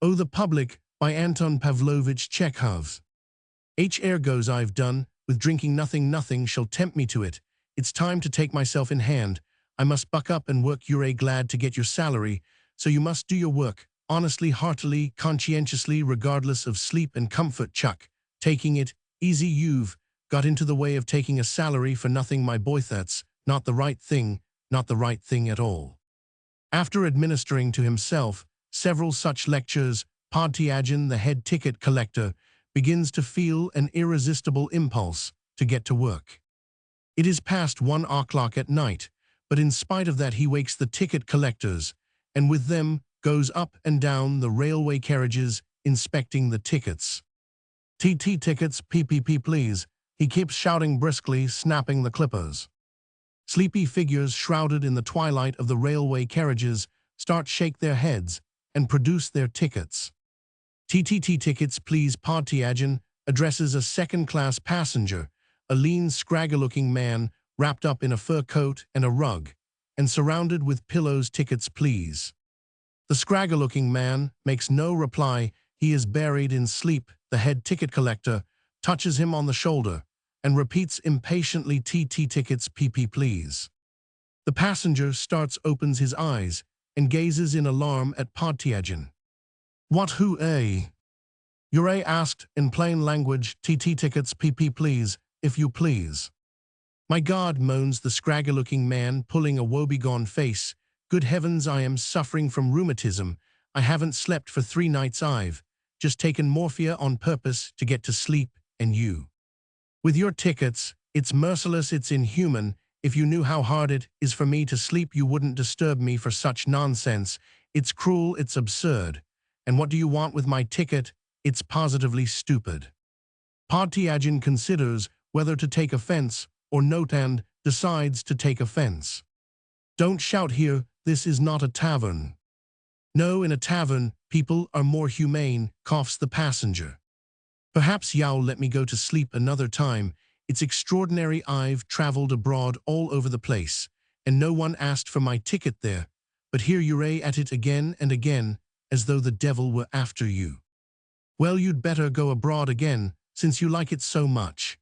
Oh, the Public by Anton Pavlovich Chekhov. Ergo's I've done, with drinking nothing shall tempt me to it. It's time to take myself in hand. I must buck up and work. You're glad to get your salary, so you must do your work, honestly, heartily, conscientiously, regardless of sleep and comfort. Chuck, taking it easy. You've got into the way of taking a salary for nothing, my boy. That's not the right thing, not the right thing at all. After administering to himself several such lectures, Podtyagin, the head ticket collector, begins to feel an irresistible impulse to get to work. It is past 1 o'clock at night, but in spite of that he wakes the ticket collectors, and with them goes up and down the railway carriages inspecting the tickets. TT tickets, PPP please, he keeps shouting briskly, snapping the clippers. Sleepy figures shrouded in the twilight of the railway carriages start shake their heads and produce their tickets. TTT tickets please. Podtyagin addresses a second-class passenger, a lean, scraggy-looking man wrapped up in a fur coat and a rug, and surrounded with pillows. Tickets please. The scraggy-looking man makes no reply. He is buried in sleep. The head ticket collector touches him on the shoulder and repeats impatiently, TT tickets, PP please. The passenger opens his eyes and gazes in alarm at Podtyagin. What who, You're asked in plain language, TT tickets, PP please, if you please. My God, moans the scraggy-looking man, pulling a woebegone face. Good heavens, I am suffering from rheumatism. I haven't slept for 3 nights. I've just taken morphia on purpose to get to sleep, and you. With your tickets, it's merciless, it's inhuman. If you knew how hard it is for me to sleep, you wouldn't disturb me for such nonsense. It's cruel, it's absurd. And what do you want with my ticket? It's positively stupid. Podtyagin considers whether to take offense or not and decides to take offense. Don't shout here, this is not a tavern. No, in a tavern, people are more humane, coughs the passenger. Perhaps you'll let me go to sleep another time. It's extraordinary, I've traveled abroad all over the place, and no one asked for my ticket there, but here you're at it again and again, as though the devil were after you. Well, you'd better go abroad again, since you like it so much.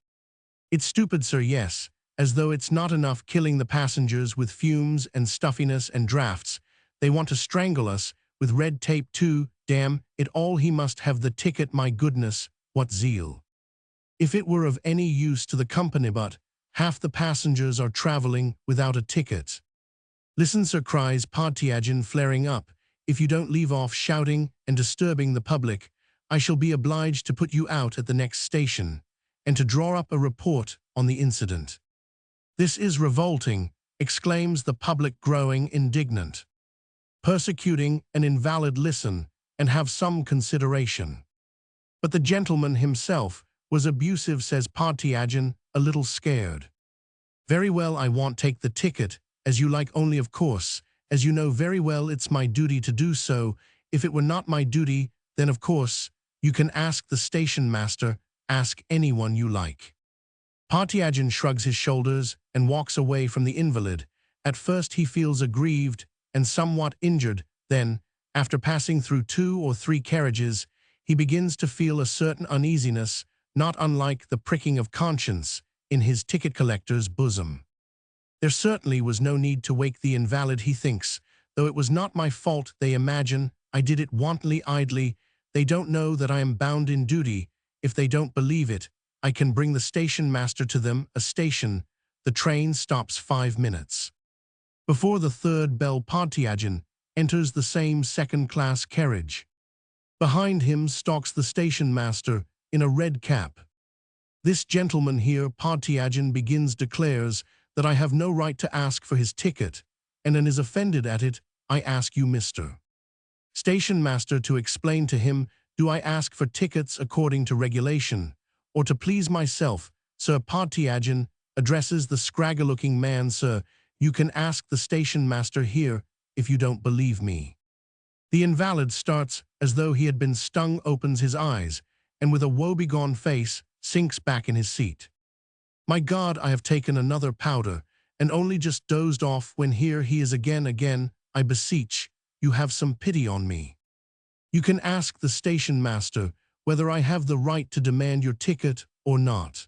It's stupid, sir, yes, as though it's not enough killing the passengers with fumes and stuffiness and drafts. They want to strangle us with red tape too. Damn it all, he must have the ticket, my goodness, what zeal. If it were of any use to the company, but half the passengers are traveling without a ticket. Listen, sir, cries Podtyagin, flaring up. If you don't leave off shouting and disturbing the public, I shall be obliged to put you out at the next station, and to draw up a report on the incident. This is revolting, exclaims the public, growing indignant. Persecuting an invalid, listen, and have some consideration. But the gentleman himself was abusive, says Podtyagin, a little scared. Very well, I won't take the ticket, as you like, only of course, as you know very well, it's my duty to do so. If it were not my duty, then of course, you can ask the station master, ask anyone you like. Podtyagin shrugs his shoulders and walks away from the invalid. At first he feels aggrieved and somewhat injured, then, after passing through 2 or 3 carriages, he begins to feel a certain uneasiness, not unlike the pricking of conscience, in his ticket collector's bosom. There certainly was no need to wake the invalid, he thinks, though it was not my fault. They imagine I did it wantonly, idly. They don't know that I am bound in duty. If they don't believe it, I can bring the station master to them. A station. The train stops 5 minutes. Before the 3rd bell, Podtyagin enters the same second-class carriage. Behind him stalks the station master in a red cap. This gentleman here, Podtyagin begins, declares that I have no right to ask for his ticket, and is offended at it. I ask you, Mr. Station Master, to explain to him, do I ask for tickets according to regulation, or to please myself? Sir, Podtyagin addresses the scraggy-looking man, sir, you can ask the station master here if you don't believe me. The invalid starts as though he had been stung, opens his eyes, and with a woebegone face, sinks back in his seat. My God, I have taken another powder, and only just dozed off when here he is again. I beseech you, have some pity on me. You can ask the station master whether I have the right to demand your ticket or not.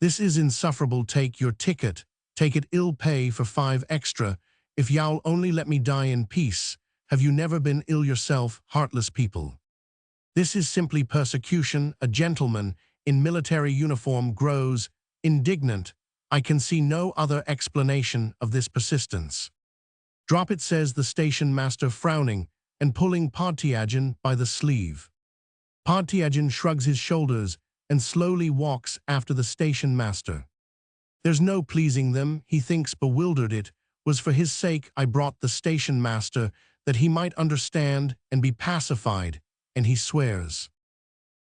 This is insufferable. Take your ticket. Take it. Ill pay for 5 extra. If y'all only let me die in peace. Have you never been ill yourself, heartless people? This is simply persecution. A gentleman in military uniform grows indignant. I can see no other explanation of this persistence. Drop it, says the station master, frowning and pulling Podtyagin by the sleeve. Podtyagin shrugs his shoulders and slowly walks after the station master. There's no pleasing them, he thinks, bewildered. It was for his sake I brought the station master, that he might understand and be pacified, and he swears.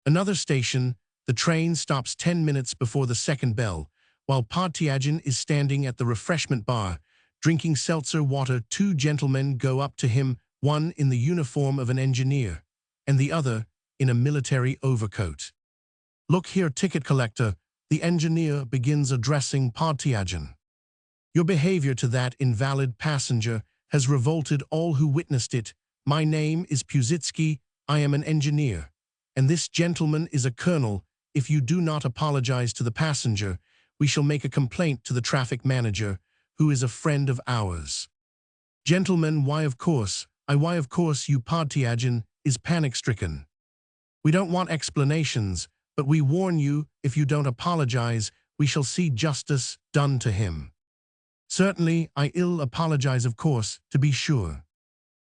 Another station, the train stops 10 minutes before the second bell, while Podtyagin is standing at the refreshment bar, drinking seltzer water. 2 gentlemen go up to him, one in the uniform of an engineer, and the other in a military overcoat. Look here, ticket collector, the engineer begins addressing Podtyagin. Your behavior to that invalid passenger has revolted all who witnessed it. My name is Pusitsky, I am an engineer, and this gentleman is a colonel. If you do not apologize to the passenger, we shall make a complaint to the traffic manager, who is a friend of ours. Gentlemen, why of course, you. Podtyagin is panic-stricken. We don't want explanations, but we warn you, if you don't apologize, we shall see justice done to him. Certainly, I apologize, of course, to be sure.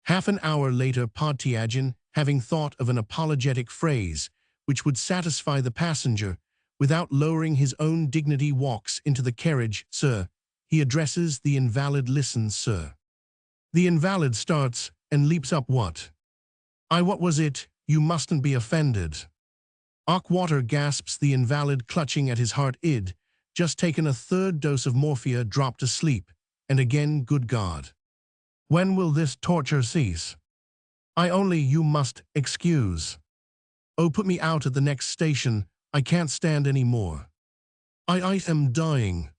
Half an hour later, Podtyagin, having thought of an apologetic phrase which would satisfy the passenger, without lowering his own dignity, walks into the carriage. Sir, he addresses the invalid. Listen, sir. The invalid starts and leaps up. What? What was it? You mustn't be offended. Water, gasps the invalid, clutching at his heart. Id just taken a 3rd dose of morphia, dropped asleep, and again, good God. When will this torture cease? You must excuse. Oh, put me out at the next station, I can't stand any more. I am dying.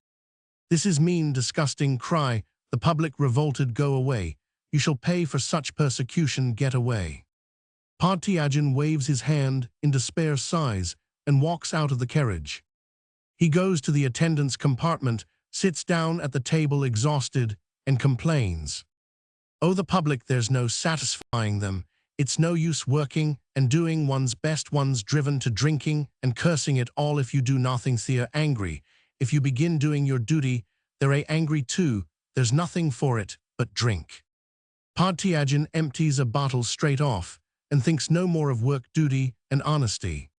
This is mean, disgusting. Cry, the public, revolted. Go away, you shall pay for such persecution. Get away. Podtyagin waves his hand in despair, sighs, and walks out of the carriage. He goes to the attendant's compartment, sits down at the table exhausted, and complains. Oh, the public, there's no satisfying them. It's no use working and doing one's best. One's driven to drinking and cursing it all. If you do nothing, they're angry. If you begin doing your duty, they're angry too. There's nothing for it but drink. Podtyagin empties a bottle straight off and thinks no more of work, duty, and honesty.